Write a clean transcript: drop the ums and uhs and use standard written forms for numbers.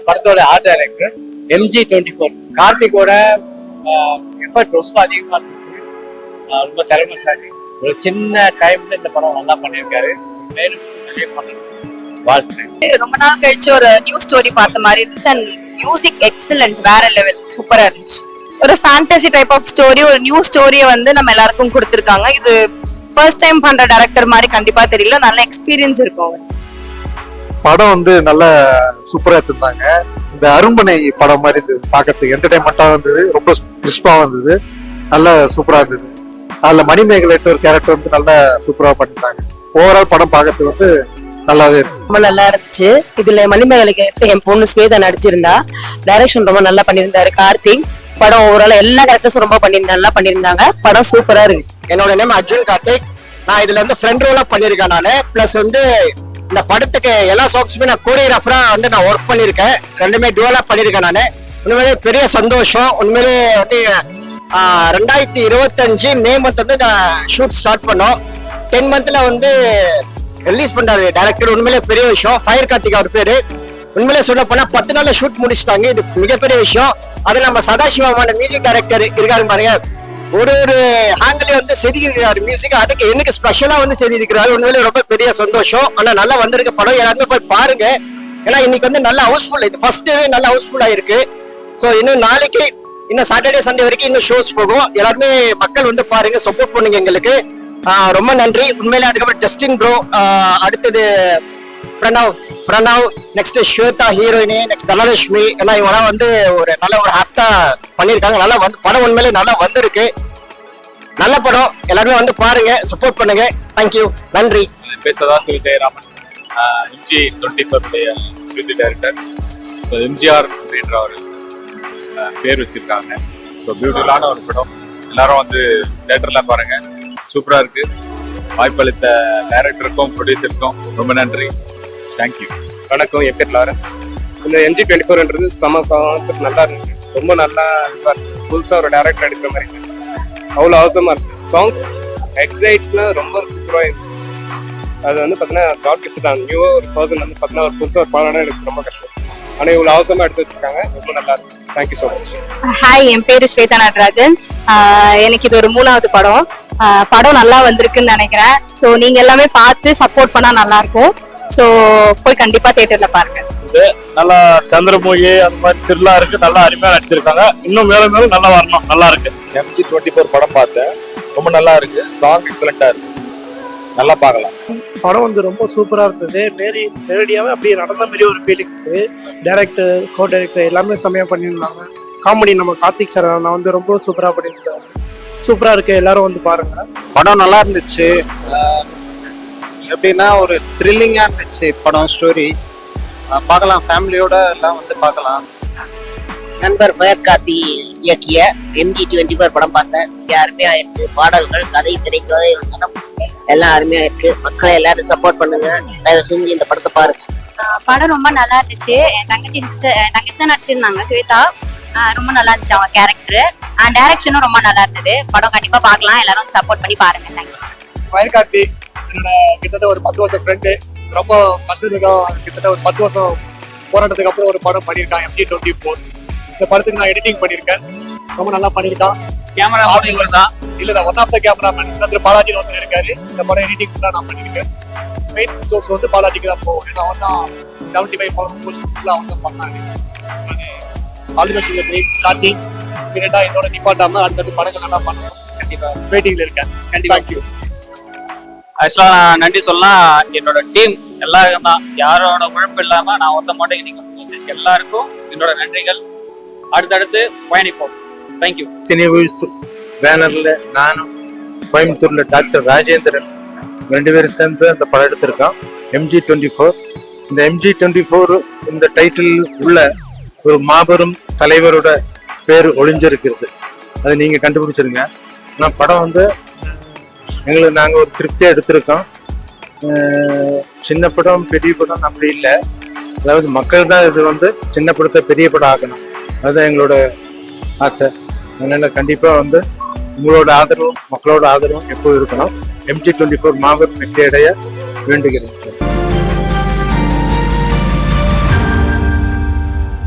படத்தோட art director MG24. கார்த்திகோட effort ரொம்ப அதிகமா இருந்துச்சு. ரொம்ப திறமைசாலி. ஒரு சின்ன டைம்ல இந்த படம் நல்லா பண்ணியிருக்காரு. மேலும் நிறைய பண்ணணும். வாழ்த்துறேன். ரொம்ப நாள் கழிச்சு ஒரு நியூ ஸ்டோரி பார்த்த மாதிரி இருந்துச்சு. அண்ட் மியூசிக் எக்ஸலண்ட், வேற லெவல், சூப்பரா இருந்துச்சு. ஒரு ஃபேண்டசி டைப் ஆஃப் ஸ்டோரி, ஒரு நியூ ஸ்டோரியை வந்து நம்ம எல்லாருக்கும் கொடுத்துருக்காங்க. இது ஃபர்ஸ்ட் டைம் பண்ற டைரக்டர் மாதிரி கண்டிப்பா தெரியல. நல்ல எக்ஸ்பீரியன்ஸ் இருக்கும். படம் வந்து நல்ல சூப்பரா எடுத்திருந்தாங்க. இந்த அரும்பனை படம் மாதிரி இருந்தது, பார்க்கறதுக்கு என்டர்டைன்மெண்டா இருந்தது, ரொம்ப கிறிஸ்பா இருந்தது, நல்ல சூப்பரா இருந்தது. அதுல மணிமேகலை ஒரு கேரக்டர் வந்து நல்லா சூப்பரா பண்ணிருந்தாங்க. ஓவரால் படம் பார்க்கறதுக்கு வந்து நல்லாவே இருக்கு. ரொம்ப நல்லா இருந்துச்சு. இதுல மணிமேகலை கேரக்டர் என் பொண்ணு ஸ்வேதா நடிச்சிருந்தா. டைரக்ஷன் ரொம்ப நல்லா பண்ணியிருந்தாரு கார்த்திக். படம் ஓவரால் எல்லா கேரக்டர்ஸும் ரொம்ப நல்லா பண்ணியிருந்தாங்க. படம் சூப்பரா இருக்கு. என்னோட நேம் அர்ஜுன் கார்த்திக். நான் இதுல வந்து ஃப்ரெண்ட் ரோலா பண்ணிருக்கேன். நானு பிளஸ் வந்து இந்த படத்துக்கு எல்லா சாங்ஸுமே நான் கோரியோகிராஃபரா வந்து நான் ஒர்க் பண்ணிருக்கேன். ரெண்டுமே டுவலா பண்ணிருக்கேன். நான் உண்மையிலே பெரிய சந்தோஷம். உண்மையிலே வந்து 2025 மே மந்த் வந்து நான் ஷூட் ஸ்டார்ட் பண்ணோம். 10 மந்த்ல வந்து ரிலீஸ் பண்றாரு டைரக்டர். உண்மையிலே பெரிய விஷயம். ஃபயர் கார்த்திக் அவர் பேரு. உண்மையிலே சொல்ல போனா 10 நாள்ல ஷூட் முடிச்சிட்டாங்க. இது மிகப்பெரிய விஷயம். அது நம்ம சதாசிவமான மியூசிக் டைரக்டர் இருக்காரு பாருங்க. ஒரு ஹேங்கிலே வந்து செதுக்கிருக்கிறாரு மியூசிக். அதுக்கு எனக்கு ஸ்பெஷலா வந்து செதுக்கிருக்கிறாரு. உண்மையிலே ரொம்ப பெரிய சந்தோஷம். ஆனா நல்லா வந்திருக்க படம். எல்லாருமே போய் பாருங்க. ஏன்னா இன்னைக்கு வந்து நல்ல ஹவுஸ்ஃபுல். இது ஃபர்ஸ்ட் டேவே நல்ல ஹவுஸ்ஃபுல்லா இருக்கு. ஸோ இன்னும் நாளைக்கு, இன்னும் சாட்டர்டே சண்டே வரைக்கும் இன்னும் ஷோஸ் போகும். எல்லாருமே மக்கள் வந்து பாருங்க, சப்போர்ட் பண்ணுங்க எங்களுக்கு. ரொம்ப நன்றி உண்மையிலே. அதுக்கப்புறம் ஜஸ்டின் ப்ரோ, அடுத்தது பிரணவ், நெக்ஸ்ட் ஸ்வேதா ஹீரோயினி, நெக்ஸ்ட் தனலட்சுமி, எல்லாம் இவங்கலாம் வந்து ஒரு நல்ல ஒரு ஹாப்டா பண்ணியிருக்காங்க. நல்லா வந்து படம் உண்மையிலே நல்லா வந்திருக்கு. நல்ல படம். எல்லாருமே வந்து பாருங்க, சப்போர்ட் பண்ணுங்க. தேங்க்யூ, நன்றி. Sadashiva Jayaraman, MG24 music director. MGR அப்படின்ற ஒரு பேர் வச்சிருக்காங்க. ஸோ பியூட்டிஃபுல்லான ஒரு படம். எல்லாரும் வந்து தியேட்டர்ல பாருங்க, சூப்பரா இருக்கு. வாய்ப்பளித்த டைரக்டருக்கும் ப்ரொடியூசருக்கும் ரொம்ப நன்றி. தேங்க்யூ. வணக்கம், என் பேர் லாரன்ஸ். இந்த MG24ன்றது செம கான்செப்ட், நல்லா இருக்கு. ரொம்ப நல்லா புதுசாக ஒரு டேரக்டர் எடுக்கிற மாதிரி இருக்கு. அவ்வளோ அவசரமா இருக்கு. சாங்ஸ் எக்ஸைட்னா ரொம்ப சூப்பராக இருக்கு. அது வந்து பார்த்தீங்கன்னா காட் கிஃப்ட் தான். நியூ ஒரு பர்சன் வந்து பார்த்தீங்கன்னா ஒரு புதுசாக ஒரு பாடம்னா எனக்கு ரொம்ப கஷ்டம். ஆனால் இவ்வளோ அவசரமா எடுத்து வச்சிருக்காங்க. ரொம்ப நல்லா இருக்கு. Thank you so much. ஹாய், என் பேரு ஸ்வேதா நடராஜன். எனக்கு இது ஒரு 3வது படம். படம் நல்லா வந்திருக்குன்னு நினைக்கிறேன். ஸோ நீங்க எல்லாமே பார்த்து சப்போர்ட் பண்ணா நல்லா இருக்கும். ஸோ போய் கண்டிப்பா தியேட்டர்ல பாருங்க. நல்லா சந்திரமுகி அந்த மாதிரி திருவிழா இருக்கு. நல்லா அருமையா நடிச்சிருக்காங்க. இன்னும் மேலும் மேலும் நல்லா வரணும். நல்லா இருக்கு. MG24 படம் பார்த்தேன். ரொம்ப நல்லா இருக்கு. சாங் எக்ஸலண்டா இருக்கு. நல்லா பார்க்கலாம். படம் வந்து ரொம்ப சூப்பரா இருந்தது. நேரடியாவே அப்படியே நடந்த மாதிரி ஒரு ஃபீலிங்ஸ். டைரக்டர், கோ டைரக்டர் எல்லாமே செம்மையா பண்ணியிருந்தாங்க. காமெடி நம்ம கார்த்திக் சார் நான் வந்து ரொம்ப சூப்பரா பண்ணியிருந்தாங்க. சூப்பரா இருக்கு. எல்லாரும் வந்து பாருங்க. படம் நல்லா இருந்துச்சு. எப்படின்னா ஒரு த்ரில்லிங்கா இருந்துச்சு படம். ஸ்டோரி பார்க்கலாம், ஃபேமிலியோட எல்லாம் வந்து பார்க்கலாம். நண்பர் ஃபயர் கார்த்தி இயக்கிய MG24 படம் பார்த்தேன். மிக அருமையா இருக்கு. பாடல்கள், கதை, திரைக்கதை, வசனம் எல்லாம் அருமையா இருக்கு. மக்களை எல்லாரும் சப்போர்ட் பண்ணுங்க. தயவு செஞ்சு இந்த படத்தை பாருங்க. படம் ரொம்ப நல்லா இருந்துச்சு. என் தங்கச்சி தான் நடிச்சிருந்தாங்க, ஸ்வேதா. ரொம்ப நல்லா இருந்துச்சு அவங்க கேரக்டர். டைரக்ஷனும் ரொம்ப நல்லா இருந்தது. படம் கண்டிப்பா பார்க்கலாம். எல்லாரும் சப்போர்ட் பண்ணி பாருங்க. தேங்க்யூ. ஃபயர் கார்த்தி என்னோட கிட்டத்தட்ட ஒரு 10 வருஷம் ஃப்ரெண்டு. ரொம்ப கஷ்டத்துக்கும் கிட்டத்தட்ட ஒரு 10 வருஷம் போராட்டத்துக்கு அப்புறம் ஒரு படம் பண்ணியிருக்கான் MG24. இந்த படத்துக்கு நான் எடிட்டிங் பண்ணியிருக்கேன். ரொம்ப நல்லா பண்ணியிருக்கான். கேமரா இல்ல, ஒன் ஆஃப் த கேமராமேன் பாலாஜின்னு ஒருத்தர் இருக்காரு. இந்த படம் எடிட்டிங் தான் நான் பண்ணியிருக்கேன். மெயின் சோர்ஸ் வந்து பாலாஜிக்கு தான் போகும். ஏன்னா அவன் தான் 75% அவன் தான் பண்ணாங்க. ஆல்மோஸ்ட் கார்த்தி பின்னாடி இதோட நிப்பாட்டாம அடுத்தடுத்து படங்கள் நல்லா பண்ணணும். கண்டிப்பா வெயிட்டிங்ல இருக்கேன். கண்டிப்பா. தேங்க்யூ. ஆக்சுவலா நான் நன்றி சொல்லலாம். என்னோட டீம் எல்லாரும் தான். யாரோட உழைப்பு இல்லாம நான் ஒருத்த மாட்டேன். இன்னைக்கு எல்லாருக்கும் என்னோட நன்றிகள். அடுத்தடுத்து பயணிப்போம். தேங்க்யூ. சினிவில்ஸ் பேனர்ல நானும் கோயம்புத்தூர்ல டாக்டர் ராஜேந்திரன் 2 பேரும் சேர்ந்து அந்த படம் எடுத்திருக்கோம். MG24. இந்த MG24 இந்த டைட்டில் உள்ள ஒரு மாபெரும் தலைவரோட பேர் ஒளிஞ்சிருக்கிறது. அதை நீங்க கண்டுபிடிச்சிருங்க. ஆனால் படம் வந்து எங்களுக்கு நாங்கள் ஒரு திருப்தியாக எடுத்திருக்கோம். சின்ன படம் பெரிய படம் அப்படி இல்லை. அதாவது மக்கள் தான் இது வந்து சின்ன படத்தை பெரிய படம் ஆக்கணும். அதுதான் எங்களோட ஆசை. அதனால் கண்டிப்பாக வந்து உங்களோட ஆதரவும் மக்களோட ஆதரவும் எப்போது இருக்கணும். MG24 மாபெரும் வெற்றி அடைய வேண்டுகிறேன் சார்.